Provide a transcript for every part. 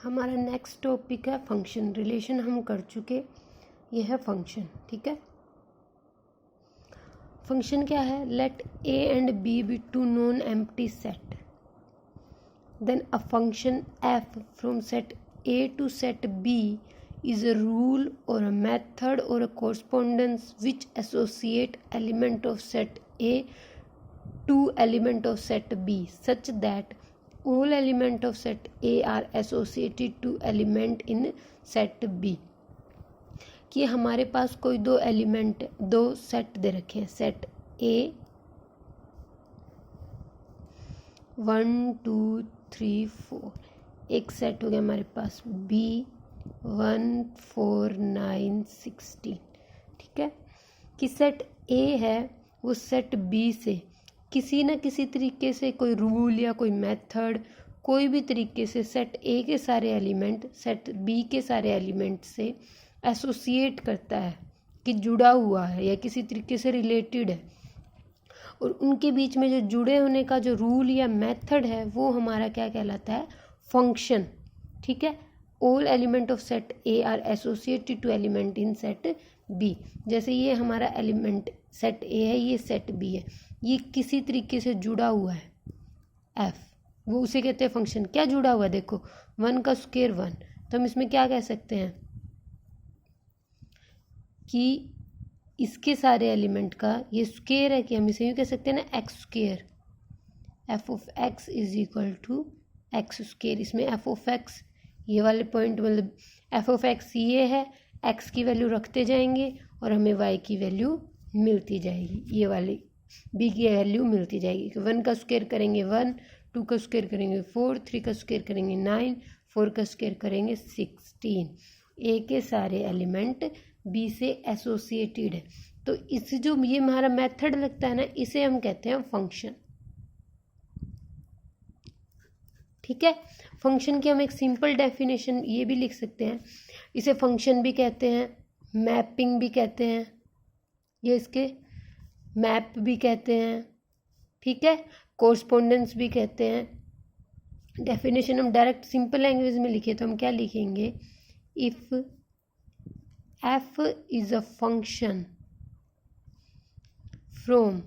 हमारा next topic है function. Relation हम कर चुके, ये है फंक्शन। ठीक है, फंक्शन क्या है? Let A and B be two non empty set, then a function F from set A to set B is a rule or a method or a correspondence which associate element of set A to element of set B such that all element of set A are associated to element in set B। कि हमारे पास कोई दो element, दो set दे रखे हैं, set A 1 2 3 4, एक set हो गया हमारे पास B 1 4 9 16। ठीक है, कि सेट ए है वो सेट बी से किसी न किसी तरीके से कोई रूल या कोई मेथड, कोई भी तरीके से सेट ए के सारे एलिमेंट सेट बी के सारे एलिमेंट से एसोसिएट करता है, कि जुड़ा हुआ है या किसी तरीके से रिलेटेड है, और उनके बीच में जो जुड़े होने का जो रूल या मेथड है वो हमारा क्या कहलाता है? फंक्शन। ठीक है, all element of set A are associated to element in set B. जैसे ये हमारा एलिमेंट सेट ए है, ये सेट बी है, ये किसी तरीके से जुड़ा हुआ है एफ, वो उसे कहते हैं फंक्शन। क्या जुड़ा हुआ है? देखो 1 का स्क्वायर 1, तो हम इसमें क्या कह सकते हैं कि इसके सारे एलिमेंट का ये स्क्वायर है, कि हम इसे यूँ कह सकते हैं ना x square, F of x is equal to x square. इसमें एफ ऑफ एक्स ये वाले पॉइंट मतलब एफ ऑफ एक्स ये है, एक्स की वैल्यू रखते जाएंगे और हमें वाई की वैल्यू मिलती जाएगी, ये वाली बी की वैल्यू मिलती जाएगी। 1 का स्क्वायर करेंगे 1, 2 का स्क्वायर करेंगे 4, 3 का स्क्वायर करेंगे 9, 4 का स्क्वायर करेंगे 16। ए के सारे एलिमेंट बी से एसोसिएटेड है, तो इस जो ये हमारा मेथड लगता है ना, इसे हम कहते हैं फंक्शन। ठीक है, फंक्शन की हम एक सिंपल डेफिनेशन ये भी लिख सकते हैं, इसे फंक्शन भी कहते हैं, मैपिंग भी कहते हैं, ये इसके मैप भी कहते हैं। ठीक है, कोरस्पोंडेंस भी कहते हैं। डेफिनेशन हम डायरेक्ट सिंपल लैंग्वेज में लिखे तो हम क्या लिखेंगे? If F is a function from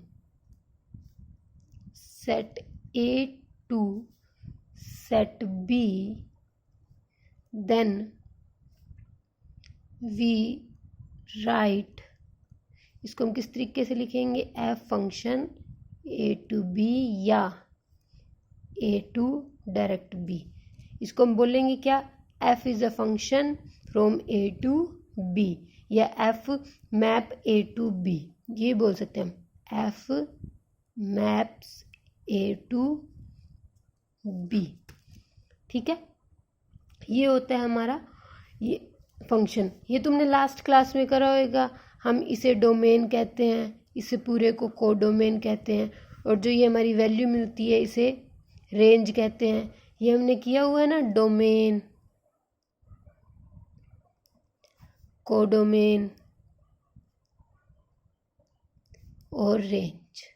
set A to set B, then we write, इसको हम किस तरीके से लिखेंगे? f function a to b या a to डायरेक्ट b। इसको हम बोलेंगे क्या? f is a function from a to b, या f map a to b, ये बोल सकते हैं हम, f maps a to b। ठीक है, ये होता है हमारा ये फंक्शन। ये तुमने लास्ट क्लास में करा होगा, हम इसे डोमेन कहते हैं, इसे पूरे को कोडोमेन कहते हैं, और जो ये हमारी वैल्यू मिलती है इसे रेंज कहते हैं। ये हमने किया हुआ है ना, डोमेन, कोडोमेन और रेंज।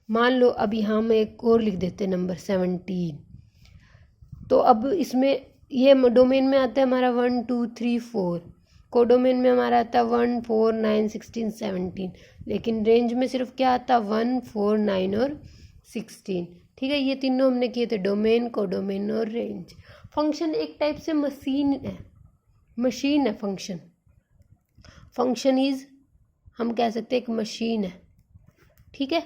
मान लो अभी हम एक और लिख देते हैं नंबर 17, तो अब इसमें ये डोमेन में आता है हमारा 1 2 3 4, कोडोमेन में हमारा आता है 1 4 9 16 17, लेकिन रेंज में सिर्फ क्या आता है? 1 4 9 और 16। ठीक है, ये तीनों हमने किए थे, डोमेन, कोडोमेन और रेंज। फंक्शन एक टाइप से मशीन है फंक्शन। फंक्शन इज, हम कह सकते हैं एक मशीन है। ठीक है,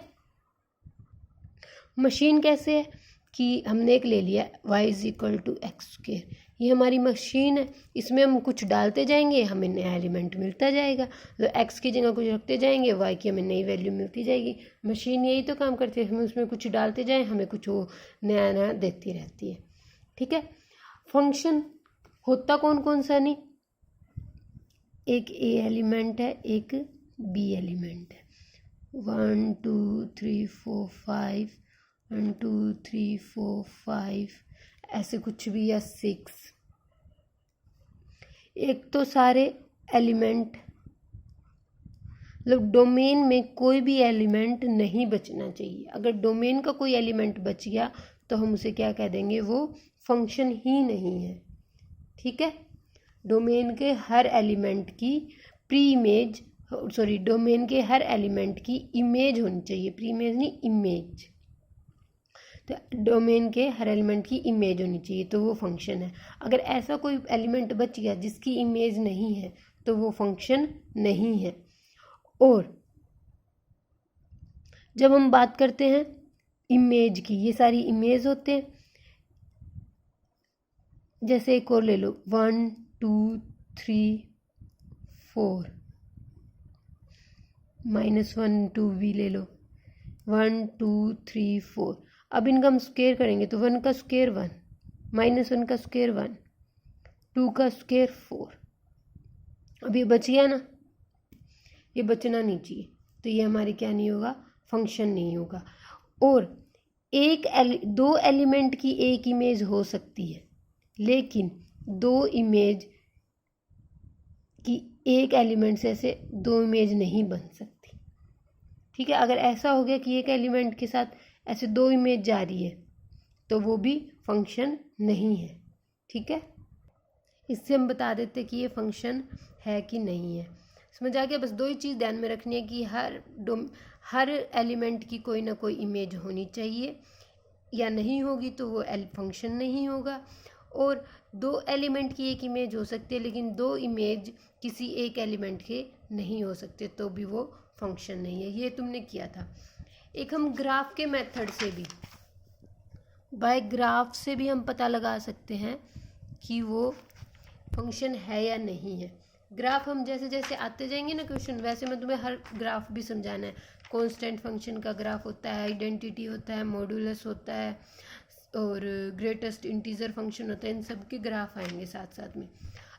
मशीन कैसे है कि हमने एक ले लिया y is equal to x square, ये हमारी मशीन है, इसमें हम कुछ डालते जाएंगे हमें नया एलिमेंट मिलता जाएगा, तो x की जगह कुछ रखते जाएंगे, y की हमें नई वैल्यू मिलती जाएगी। मशीन यही तो काम करती है, हमें उसमें कुछ डालते जाएं, हमें कुछ वो नया नया देती रहती है। ठीक है, फंक्शन होता कौन कौन सा? नहीं, एक a एलिमेंट है, एक b एलिमेंट है, 1 2 3 4 5, 1 2 3 4 5 ऐसे कुछ भी, या 6। एक तो सारे एलिमेंट, मतलब डोमेन में कोई भी एलिमेंट नहीं बचना चाहिए। अगर डोमेन का कोई एलिमेंट बच गया तो हम उसे क्या कह देंगे? वो फंक्शन ही नहीं है। ठीक है। डोमेन के हर एलिमेंट की डोमेन के हर एलिमेंट की इमेज होनी चाहिए, प्री इमेज नहीं, इमेज। तो डोमेन के हर एलिमेंट की इमेज होनी चाहिए तो वो फंक्शन है। अगर ऐसा कोई एलिमेंट बच गया जिसकी इमेज नहीं है तो वो फंक्शन नहीं है। और जब हम बात करते हैं इमेज की, ये सारी इमेज होते हैं। जैसे एक और ले लो, 1 2 3 4 -1 2 भी ले लो, 1 2 3 4। अब इनका हम स्क्वायर करेंगे तो 1 का स्क्वायर 1, -1 का स्क्वायर 1, 2 का स्क्वायर 4। अब ये बच गया ना, ये बचना नहीं चाहिए, तो ये हमारे क्या नहीं होगा, फंक्शन नहीं होगा। और दो एलिमेंट की एक इमेज हो सकती है, लेकिन दो इमेज की एक एलिमेंट से ऐसे दो इमेज नहीं बन सकती। ठीक है, अगर ऐसा हो गया कि एक एलिमेंट के साथ ऐसे दो इमेज जा रही है तो वो भी फंक्शन नहीं है। ठीक है, इससे हम बता देते कि ये फंक्शन है कि नहीं है। समझ आ गया? बस दो ही चीज़ ध्यान में रखनी है कि हर एलिमेंट की कोई ना कोई इमेज होनी चाहिए, या नहीं होगी तो वो फंक्शन नहीं होगा। और दो एलिमेंट की एक इमेज हो सकती है, लेकिन दो इमेज किसी एक एलिमेंट के नहीं हो सकते तो भी वो फंक्शन नहीं है। ये तुमने किया था। एक हम ग्राफ के मेथड से भी, बाय ग्राफ से भी हम पता लगा सकते हैं कि वो फंक्शन है या नहीं है। ग्राफ हम जैसे जैसे आते जाएंगे ना क्वेश्चन, वैसे मैं तुम्हें हर ग्राफ भी समझाना है। कांस्टेंट फंक्शन का ग्राफ होता है, आइडेंटिटी होता है, मॉडुलस होता है, और ग्रेटेस्ट इंटीजर फंक्शन होता है। इन सब के ग्राफ आएंगे साथ साथ में।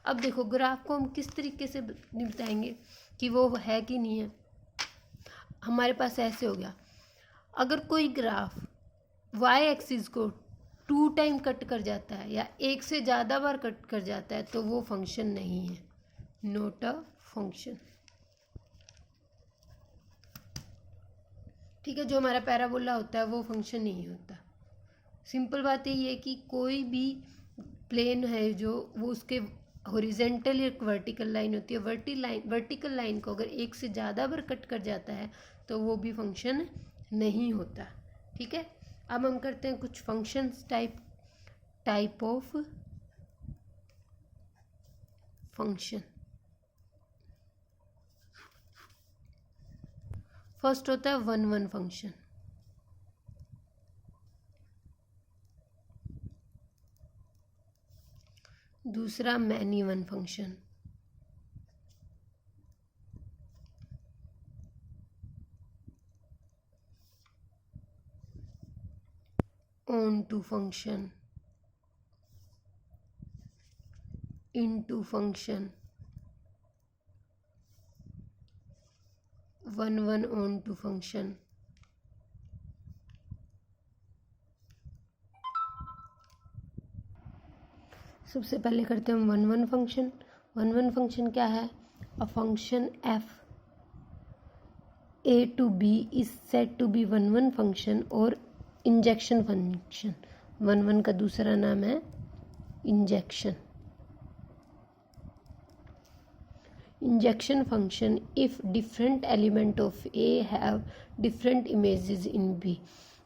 अब देखो, ग्राफ को हम किस तरीके से बताएंगे कि वो है कि नहीं है। हमारे पास ऐसे हो गया, अगर कोई ग्राफ वाई एक्सिस को 2 टाइम कट कर जाता है या एक से ज़्यादा बार कट कर जाता है तो वो फंक्शन नहीं है, नॉट अ फंक्शन। ठीक है, जो हमारा पैराबोला होता है वो फंक्शन नहीं होता। सिंपल बात यही है कि कोई भी प्लेन है जो, वो उसके हॉरिजेंटल या वर्टिकल लाइन होती है, वर्टिकल लाइन को अगर एक से ज़्यादा बार कट कर जाता है तो वो भी फंक्शन नहीं होता। ठीक है, अब हम करते हैं कुछ functions, type of function. First होता है 1-1 फंक्शन। दूसरा many one function. Onto function, into function, 1-1 onto function. सबसे पहले करते हैं हम 1-1 फंक्शन। 1-1 फंक्शन क्या है? अ function f a to b is said to be 1-1 function और इंजेक्शन फंक्शन। 1-1 का दूसरा नाम है injection. Injection function if different element of a have different images in b,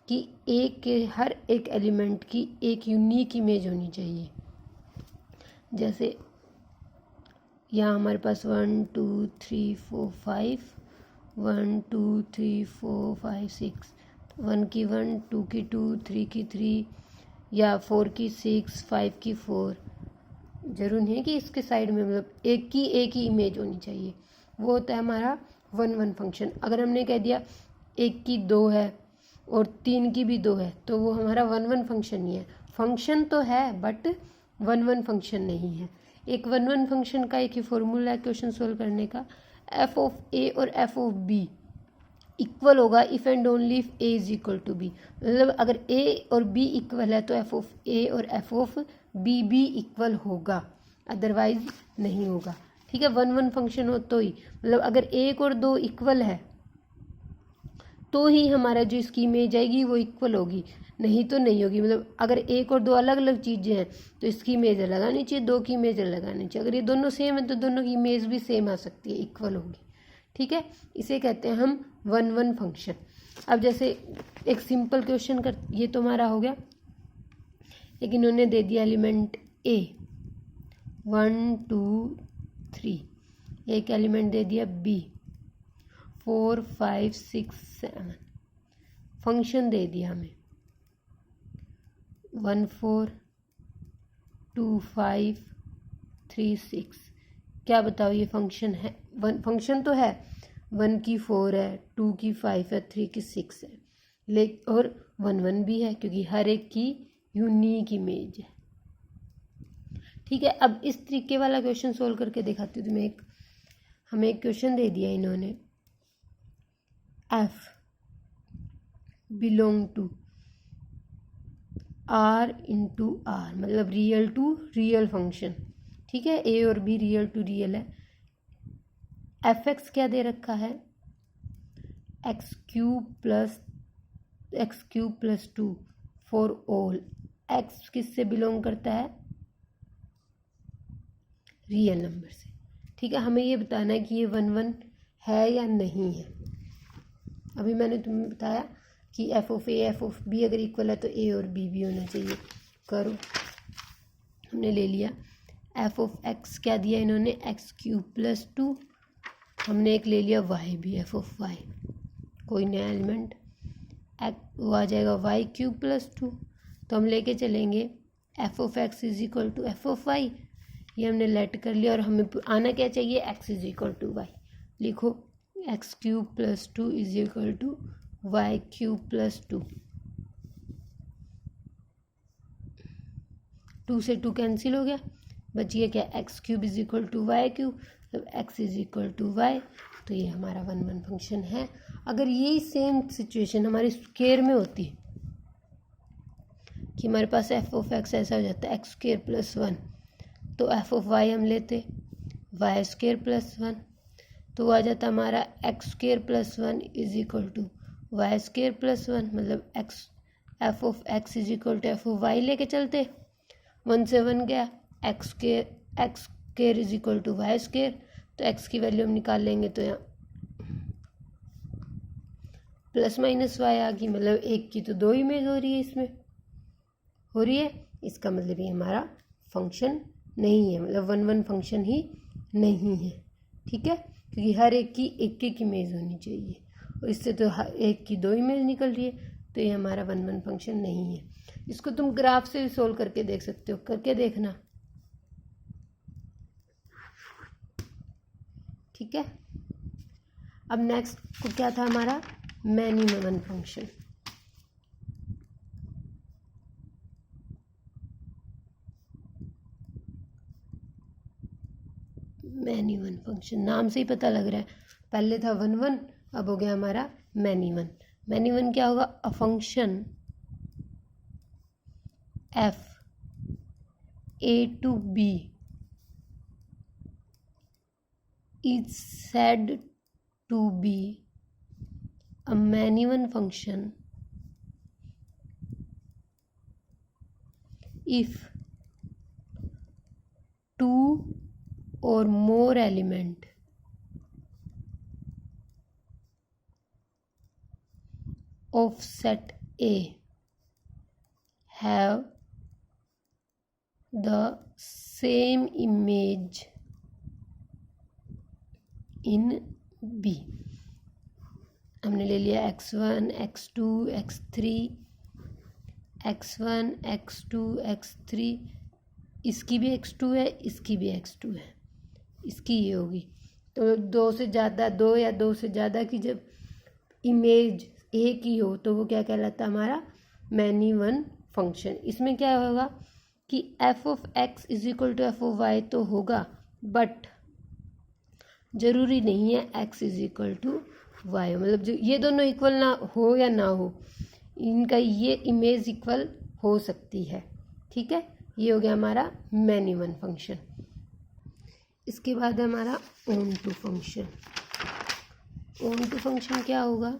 कि a के हर एक एलिमेंट की एक यूनिक इमेज होनी चाहिए। जैसे यहाँ हमारे पास 1 2 3 4 5, 1 2 3 4 5 6, 1 की 1, 2 की 2, 3 की 3, या 4 की 6, 5 की 4। जरूर नहीं है कि इसके साइड में मतलब एक ही इमेज होनी चाहिए। वो होता है हमारा 1-1 फंक्शन। अगर हमने कह दिया एक की 2 है और 3 की भी 2 है तो वो हमारा 1-1 फंक्शन नहीं है। फंक्शन तो है बट 1-1 फंक्शन नहीं है। एक 1-1 फंक्शन का एक ही फॉर्मूला है क्वेश्चन सोल्व करने का, एफ ऑफ ए और एफ ऑफ बी इक्वल होगा if and only if A is equal to B. मतलब अगर ए और बी इक्वल है तो एफ ऑफ ए और एफ ऑफ बी भी इक्वल होगा, अदरवाइज नहीं होगा। ठीक है, 1-1 फंक्शन हो तो ही, मतलब अगर 1 और 2 इक्वल है तो ही हमारा जो इसकी इमेज आएगी वो इक्वल होगी, नहीं तो नहीं होगी। मतलब अगर एक और दो अलग अलग चीज़ें हैं तो इसकी इमेज अलग आनी चाहिए, दो की इमेज अलग आनी चाहिए। अगर ये दोनों सेम है तो दोनों की इमेज भी सेम आ सकती है, इक्वल होगी। ठीक है, इसे कहते हैं हम 1-1 फंक्शन। अब जैसे एक सिंपल क्वेश्चन कर, ये तो हमारा हो गया। एक इन्होंने दे दिया एलिमेंट ए 1 2 3, एक एलिमेंट दे दिया बी 4 5 6 7, फंक्शन दे दिया हमें 1 4 2 5 3 6। क्या बताओ ये फंक्शन है? फंक्शन तो है, 1 की 4 है, 2 की 5 है, 3 की 6 है, और 1-1 भी है क्योंकि हर एक की यूनिक इमेज है। ठीक है, अब इस तरीके वाला क्वेश्चन सोल्व करके दिखाती हूँ तुम्हें। हमें एक क्वेश्चन दे दिया इन्होंने, F belong to R into R, मतलब रियल टू रियल फंक्शन। ठीक है, ए और बी रियल टू रियल है। एफ एक्स क्या दे रखा है? X cube plus 2 for all. X किससे बिलोंग करता है? रियल नंबर से। ठीक है, हमें ये बताना है कि ये 1-1 है या नहीं है। अभी मैंने तुम्हें बताया कि F of A F of B अगर इक्वल है तो ए और बी भी होना चाहिए। करो, हमने ले लिया एफ ऑफ एक्स, क्या दिया इन्होंने? X cube plus 2। हमने एक ले लिया वाई भी, एफ ऑफ वाई, कोई नया एलिमेंट वो आ जाएगा वाई क्यूब प्लस 2। तो हम लेके चलेंगे F of x is equal to F of y, ये हमने लेट कर लिया। और हमें आना क्या चाहिए? X is equal to y. लिखो x cube plus 2 is equal to y cube plus 2। 2 से 2 कैंसिल हो गया, बचिए क्या? X cube is equal to y cube, तो x is equal to y. तो ये हमारा 1-1 फंक्शन है। अगर यही सेम सिचुएशन हमारी स्क्वायर में होती कि हमारे पास एफ ऑफ एक्स ऐसा हो जाता है एक्स स्क्वायर प्लस 1, तो एफ ऑफ वाई हम लेते वाई स्क्वायर प्लस 1, तो वो आ जाता हमारा x square plus 1 is equal to y square plus 1। मतलब x F of x is equal to F of y लेके चलते, 1 से 1 गया, x square is equal to y square. तो एक्स की वैल्यू हम निकाल लेंगे तो यहाँ प्लस माइनस वाई आ गई। मतलब एक की तो दो इमेज हो रही है, इसमें हो रही है, इसका मतलब ये हमारा फंक्शन नहीं है, मतलब 1-1 फंक्शन ही नहीं है। ठीक है, क्योंकि हर एक की एक इमेज होनी चाहिए, और इससे तो हर एक की दो इमेज निकल रही है, तो ये हमारा 1-1 फंक्शन नहीं है। इसको तुम ग्राफ से भी सोल्व करके देख सकते हो, करके देखना। ठीक है, अब नेक्स्ट को क्या था हमारा? Many one function. Many one function नाम से ही पता लग रहा है, पहले था 1-1, अब हो गया हमारा मैनी वन। मैनी वन क्या होगा? A function F A to B is said to be a many-one function if two or more element of set A have the same image in B. हमने ले लिया x1 x2 x3, x1 x2 x3, इसकी भी x2 है, इसकी भी x2 है, इसकी ये होगी। तो दो या दो से ज़्यादा की जब इमेज एक ही हो तो वो क्या कहलाता है? हमारा मैनी वन फंक्शन। इसमें क्या होगा कि F of x is equal to F of y तो होगा, बट जरूरी नहीं है x is equal to y. मतलब जो ये दोनों इक्वल ना हो या ना हो, इनका ये इमेज इक्वल हो सकती है। ठीक है, ये हो गया हमारा मैनी वन फंक्शन। इसके बाद हमारा onto function. Onto function क्या होगा?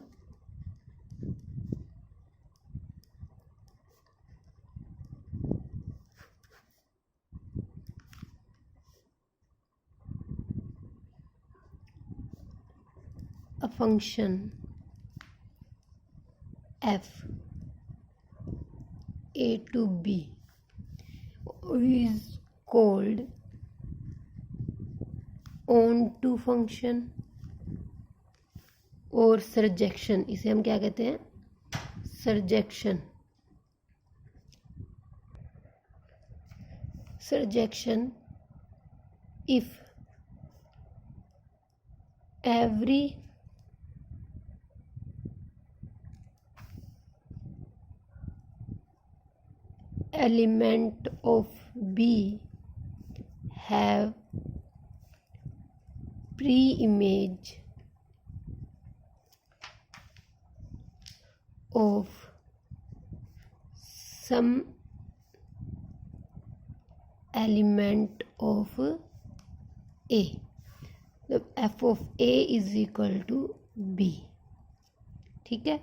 function f a to b is called onto function और surjection, इसे हम क्या कहते हैं? surjection. Surjection if every element of B have pre-image of some element of A. The f of A is equal to B. ठीक है.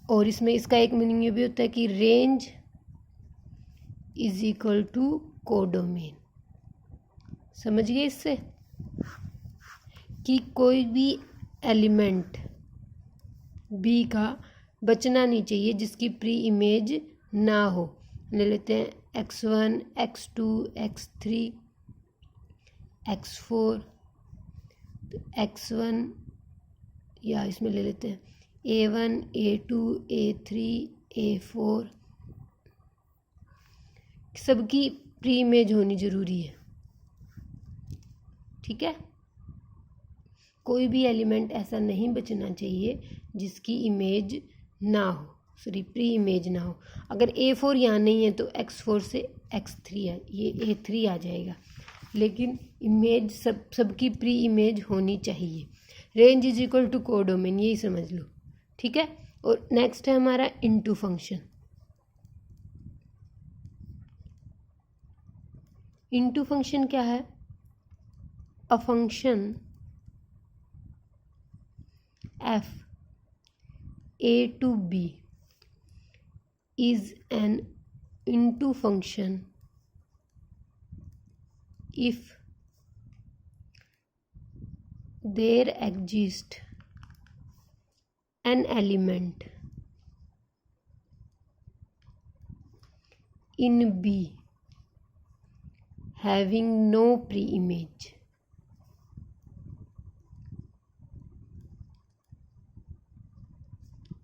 और इसमें इसका एक मीनिंग ये भी होता है कि range is equal to codomain. समझ गए इससे कि कोई भी एलिमेंट बी का बचना नहीं चाहिए जिसकी प्री इमेज ना हो. ले लेते हैं x1, x2, x3, x4. तो x1 या इसमें ले लेते हैं a1, a2, a3, a4. सबकी प्री इमेज होनी ज़रूरी है. ठीक है. कोई भी एलिमेंट ऐसा नहीं बचना चाहिए जिसकी इमेज ना हो, सॉरी प्री इमेज ना हो. अगर a4 यहाँ नहीं है तो x4 से x3 है, ये a3 आ जाएगा. लेकिन इमेज सबकी प्री इमेज होनी चाहिए. Range is equal to codomain, यही समझ लो. ठीक है. और नेक्स्ट है हमारा इनटू फंक्शन. इनटू फंक्शन क्या है? अ function f a to b is an into function if there exists an element in B having no pre-image.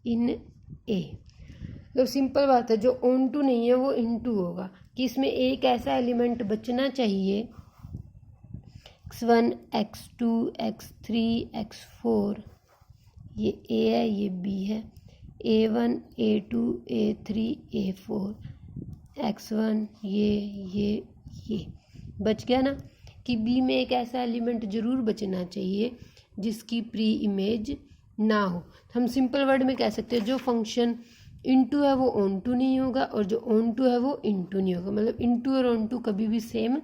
इन ए. तो सिंपल बात है, जो ऑन टू नहीं है वो इनटू होगा. कि इसमें एक ऐसा एलिमेंट बचना चाहिए x1, x2, x3, x4. ये ए है, ये बी है. a1, a2, a3, a4, x1 ये बच गया ना. कि बी में एक ऐसा एलिमेंट ज़रूर बचना चाहिए जिसकी प्री इमेज ना हो. हम सिंपल वर्ड में कह सकते हैं जो फंक्शन इनटू है वो ऑन टू नहीं होगा और जो ऑन टू है वो इनटू नहीं होगा. मतलब इनटू और ऑन टू कभी भी सेम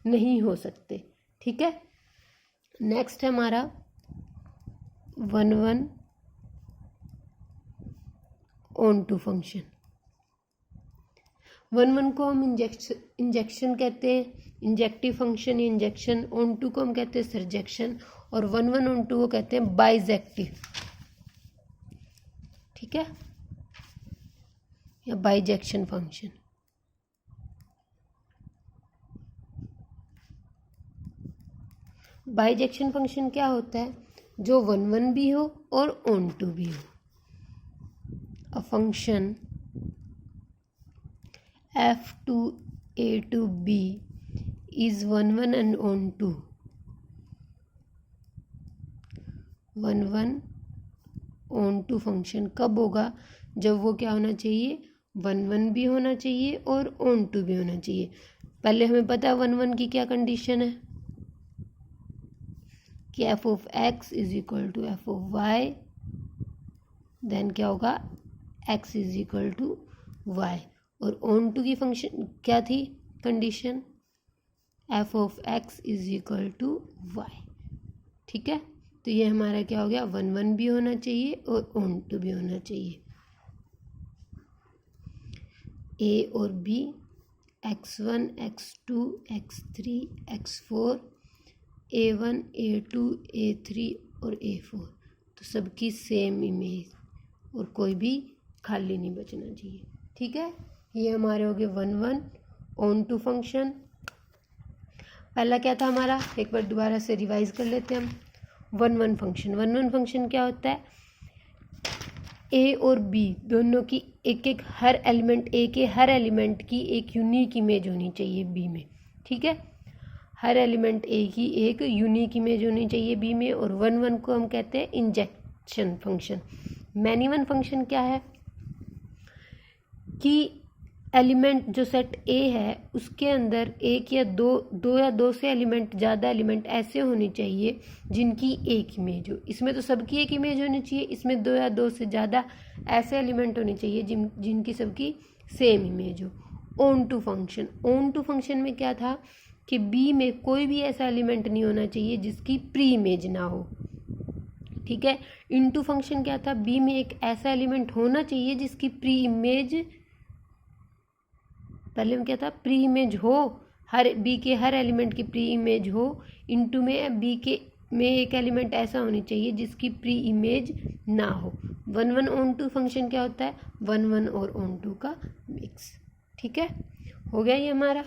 नहीं हो सकते. ठीक है. नेक्स्ट है हमारा 1 ऑन टू फंक्शन. 1 को हम इंजेक्शन कहते हैं, इंजेक्टिव फंक्शन या इंजेक्शन. ऑन टू को हम कहते हैं सरजेक्शन. और 1 ऑन टू को कहते हैं बाइजेक्टिव. ठीक है. या बाइजेक्शन फंक्शन. बाइजेक्शन फंक्शन क्या होता है? जो 1 भी हो और ऑन टू भी हो. A function f to a to b is 1 and on to. 1 onto function कब होगा? जब वो क्या होना चाहिए? 1 भी होना चाहिए और ऑन टू भी होना चाहिए. पहले हमें पता है 1 की क्या कंडीशन है कि f of x is equal to f of y. Then क्या होगा? x is equal to y. और ऑन टू की फंक्शन क्या थी condition? f of x is equal to y. ठीक है. तो ये हमारा क्या हो गया? 1 भी होना चाहिए और ऑन टू भी होना चाहिए. a और b, x1, x2, x3, x4, a1, a2, a3 और A4, तो सबकी सेम इमेज और कोई भी खाली नहीं बचना चाहिए। ठीक है, ये हमारे हो गए 1 1 ऑन टू फंक्शन। पहला क्या था हमारा, एक बार दोबारा से रिवाइज कर लेते हैं हम। 1 1 फंक्शन, 1 1 फंक्शन क्या होता है, ए और बी दोनों की एक हर एलिमेंट, ए के हर एलिमेंट की एक यूनिक इमेज होनी चाहिए बी में। ठीक है, हर एलिमेंट ए की एक यूनिक इमेज होनी चाहिए बी में। और 1 1 को हम कहते हैं injection function. Many one function क्या है कि एलिमेंट जो सेट ए है उसके अंदर एक या दो या दो से एलिमेंट, ज़्यादा एलिमेंट ऐसे होने चाहिए जिनकी एक इमेज हो। इसमें तो सबकी एक इमेज होनी चाहिए, इसमें दो या दो से ज़्यादा ऐसे एलिमेंट होने चाहिए जिनकी सबकी सेम इमेज हो। Onto function, onto function में क्या था कि बी में कोई भी ऐसा एलिमेंट नहीं होना चाहिए जिसकी प्री इमेज ना हो। ठीक है, इनटू फंक्शन क्या था, बी में एक ऐसा एलिमेंट होना चाहिए जिसकी प्री इमेज, पहले में क्या था, प्री इमेज हो, हर बी के हर एलिमेंट की प्री इमेज हो। इनटू में बी के में एक एलिमेंट ऐसा होनी चाहिए जिसकी प्री इमेज ना हो। 1 1 ऑन टू फंक्शन क्या होता है, 1 1 और ऑन टू का मिक्स। ठीक है, हो गया ये हमारा।